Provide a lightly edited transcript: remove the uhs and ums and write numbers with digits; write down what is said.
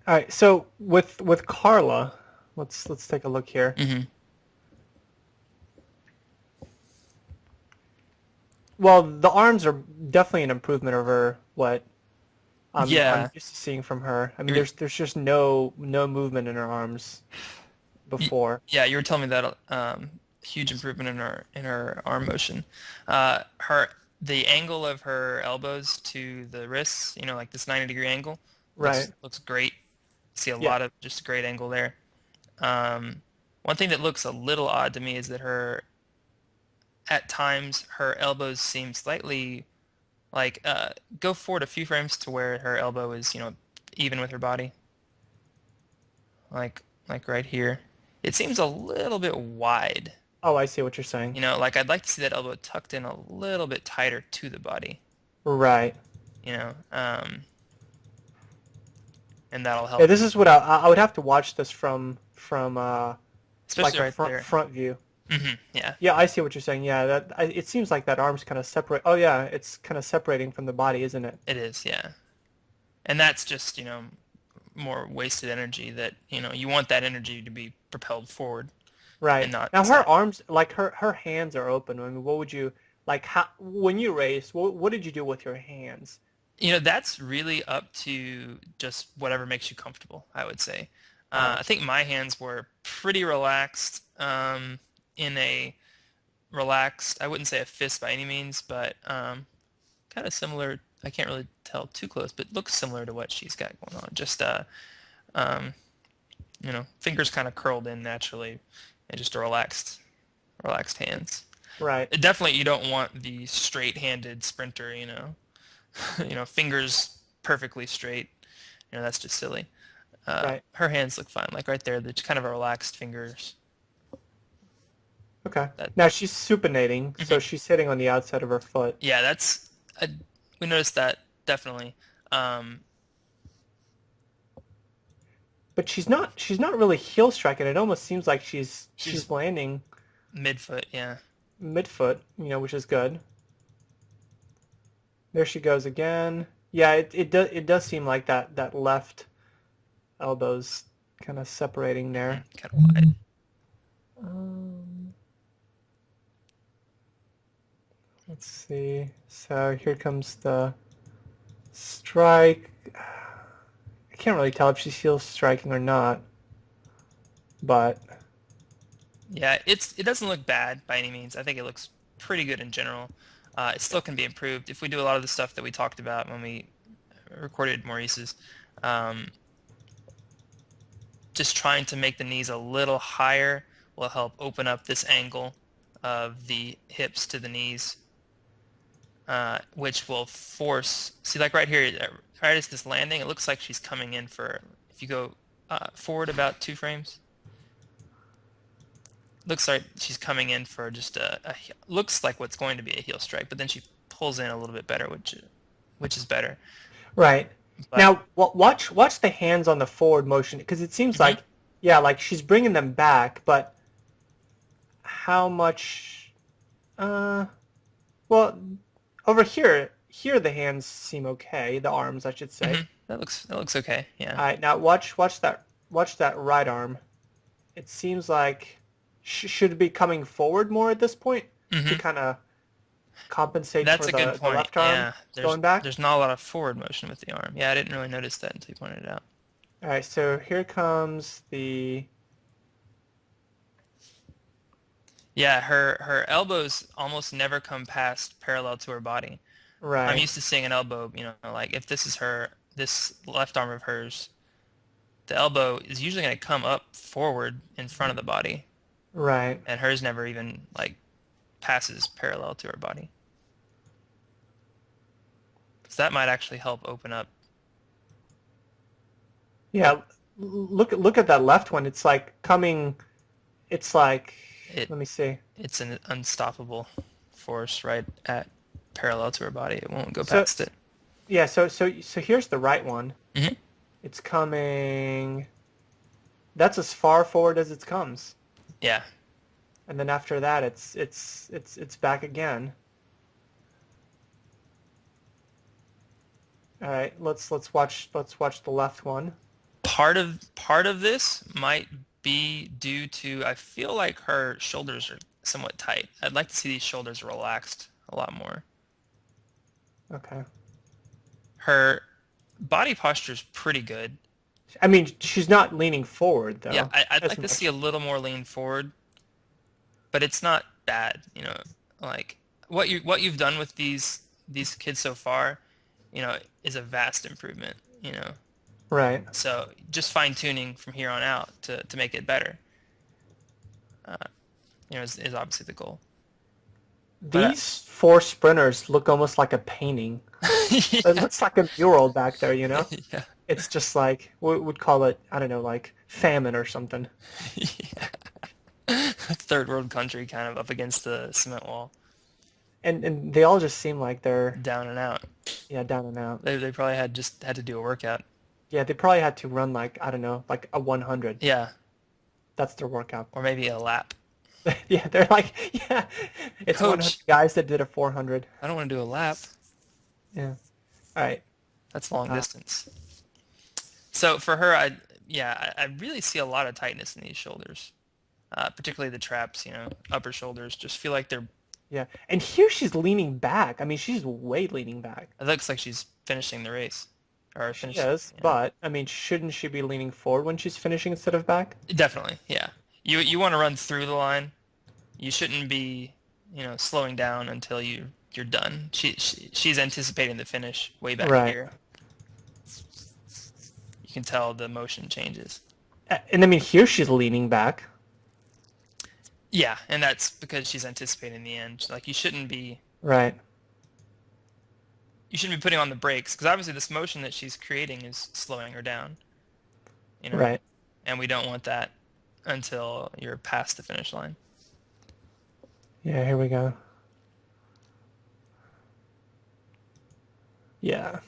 All right, so with Karla, let's take a look here. Hmm. Well, the arms are definitely an improvement over what I'm Yeah, used to seeing from her. I mean, you're, there's just no movement in her arms y- before. yeah, you were telling me that huge improvement in her arm motion. Her the angle of her elbows to the wrists, like this 90-degree angle, Right. looks great. See a Yeah. lot of just great angle there. Um, One thing that looks a little odd to me is that at times her elbows seem slightly like go forward a few frames to where her elbow is, even with her body, like right here. It seems a little bit wide. Oh, I see what you're saying. Like I'd like to see that elbow tucked in a little bit tighter to the body, Right. you know, um, and that'll Yeah, help, this is what I would have to watch this from like especially a right front there. front view. Yeah, Yeah, I see what you're saying. Yeah, it seems like that arm's kind of separate. Oh yeah, it's kind of separating from the body, isn't it? it is. Yeah, and that's just, more wasted energy that, you want that energy to be propelled forward and Right. not Now her side. arms, like her hands are open. I mean, what would you like? How when you race, what did you do with your hands? That's really up to just whatever makes you comfortable, I would say. Oh, I think my hands were pretty relaxed, in a relaxed, I wouldn't say a fist by any means, but kind of similar. I can't really tell too close, but looks similar to what she's got going on. Just, um, fingers kind of curled in naturally and just a relaxed hands. right, Definitely, you don't want the straight-handed sprinter, fingers perfectly straight. That's just silly. right. Her hands look fine. Like right there, they're just kind of a relaxed fingers. Okay. That, Now she's supinating, so mhm. she's sitting on the outside of her foot. Yeah, uh, we noticed that definitely. Um, But she's not really heel striking. It almost seems like she's she's landing midfoot. Yeah, midfoot, which is good. There she goes again. Yeah, it does seem like that left elbow's kind of separating there. kind of wide. Um, let's see. So here comes the strike. I can't really tell if she's heel striking or not, but Yeah, it doesn't look bad by any means. I think it looks pretty good in general. It still can be improved if we do a lot of the stuff that we talked about when we recorded Maurice's. Um, just trying to make the knees a little higher will help open up this angle of the hips to the knees, which will force. See, like right here, right as this landing, it looks like she's coming in for. If you go forward about 2 frames, looks like she's coming in for just looks like what's going to be a heel strike, but then she pulls in a little bit better, which is better. right. But Now watch the hands on the forward motion because it seems mhm. like yeah, like she's bringing them back, but how much? Uh, well, over here the hands seem okay. The arms, I should say. That looks okay. Yeah. All right, now watch that right arm. It seems like should it be coming forward more at this point to Hmm. kind of compensate That's for a good the point. left arm Yeah. There's going back. there's not a lot of forward motion with the arm. Yeah, I didn't really notice that until you pointed it out. All right, so here comes the Yeah, her elbows almost never come past parallel to her body. I'm right, used to seeing an elbow, like if this left arm of hers, the elbow is usually going to come up forward in front of the body, right. and hers never even like passes parallel to her body. So that might actually help open up. Yeah, look at that left one. It's like coming. It's like It let me see. it's an unstoppable force right at parallel to her body. It won't go So past it. yeah, so here's the right one. Hmm. It's coming. That's as far forward as it comes, Yeah. and then after that, it's back again. All right, let's watch the left one. Part of this might be due to I feel like her shoulders are somewhat tight. I'd like to see these shoulders relaxed a lot more. Okay. Her body posture is pretty good. I mean, she's not leaning forward Yeah, though I'd as like to see a much. little more lean forward, but it's not bad, like what you've done with these kids so far, is a vast improvement. Right. So just fine tuning from here on out to make it better, uh, is obviously the goal. But These four sprinters look almost like a painting. It yeah, looks like a mural back there, you know? yeah, It's just like, we would call it, I don't know, like famine or something. yeah. Third world country kind of up against the cement wall, And they all just seem like they're, down and out. yeah, down and out. They probably had to do a workout. Yeah, they probably had to run like, I don't know, like a 100. Yeah, That's their workout. or maybe a lap. Yeah, they're like, yeah, it's 100 Coach, guys that did a 400. I don't want to do a lap. Yeah. All right. That's long Uh, distance. So for her, I really see a lot of tightness in these shoulders, particularly the traps. Upper shoulders just feel like they're. yeah. And here she's leaning back. I mean, she's way leaning back. It looks like she's finishing the race, or She finishing. is, but I mean, shouldn't she be leaning forward when she's finishing instead of back? Definitely, yeah. You want to run through the line. You shouldn't be, slowing down until you're done. She's anticipating the finish way back Right. here. You can tell the motion changes. And I mean, here she's leaning back. Yeah, and that's because she's anticipating the end. Like Right. you shouldn't be putting on the brakes because obviously this motion that she's creating is slowing her down, Right. and we don't want that until you're past the finish line. Yeah, here we go. Yeah.